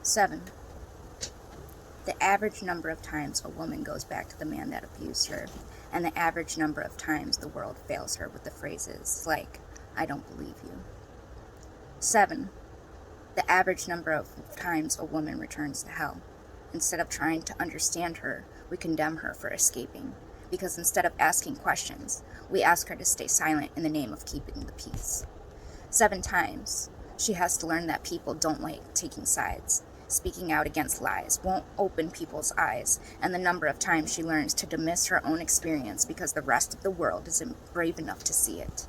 7. The average number of times a woman goes back to the man that abused her, and the average number of times the world fails her with the phrases like, "I don't believe you." 7. The average number of times a woman returns to hell. Instead of trying to understand her, we condemn her for escaping, because instead of asking questions, we ask her to stay silent in the name of keeping the peace. 7 times, she has to learn that people don't like taking sides. Speaking out against lies won't open people's eyes, and the number of times she learns to dismiss her own experience because the rest of the world isn't brave enough to see it.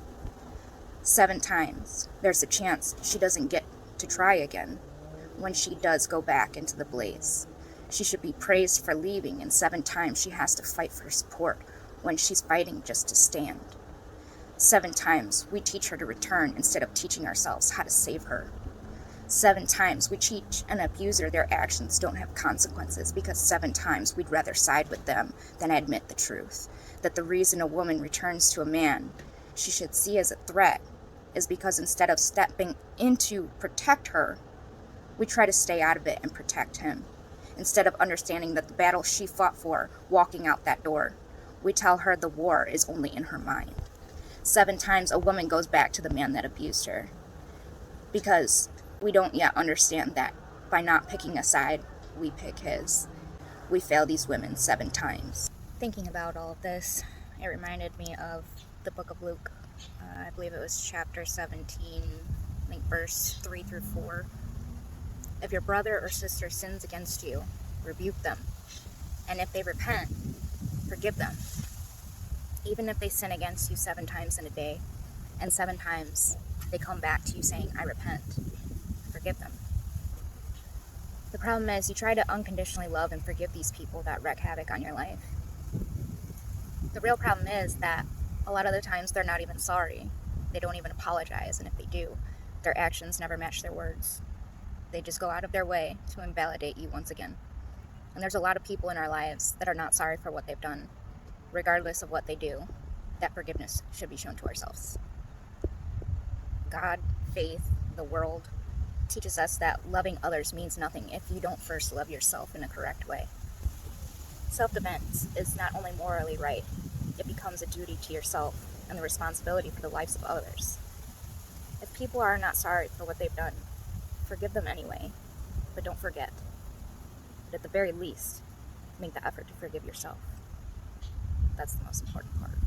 7 times, there's a chance she doesn't get to try again when she does go back into the blaze. She should be praised for leaving, and 7 times she has to fight for support when she's fighting just to stand. 7 times we teach her to return instead of teaching ourselves how to save her. 7 times we teach an abuser their actions don't have consequences, because 7 times we'd rather side with them than admit the truth, that the reason a woman returns to a man she should see as a threat is because instead of stepping in to protect her, we try to stay out of it and protect him. Instead of understanding that the battle she fought for walking out that door, we tell her the war is only in her mind. 7 times a woman goes back to the man that abused her, because we don't yet understand that by not picking a side, we pick his. We fail these women 7 times. Thinking about all of this, it reminded me of the book of Luke. I believe it was chapter 17, I think verse 3 through 4. If your brother or sister sins against you, rebuke them. And if they repent, forgive them. Even if they sin against you 7 times in a day, and 7 times they come back to you saying, "I repent," forgive them. The problem is you try to unconditionally love and forgive these people that wreak havoc on your life. The real problem is that a lot of the times they're not even sorry. They don't even apologize, and if they do, their actions never match their words. They just go out of their way to invalidate you once again. And there's a lot of people in our lives that are not sorry for what they've done. Regardless of what they do, that forgiveness should be shown to ourselves. God, faith, the world teaches us that loving others means nothing if you don't first love yourself in a correct way. Self-defense is not only morally right, it becomes a duty to yourself and the responsibility for the lives of others. If people are not sorry for what they've done, forgive them anyway, but don't forget. But at the very least, make the effort to forgive yourself. That's the most important part.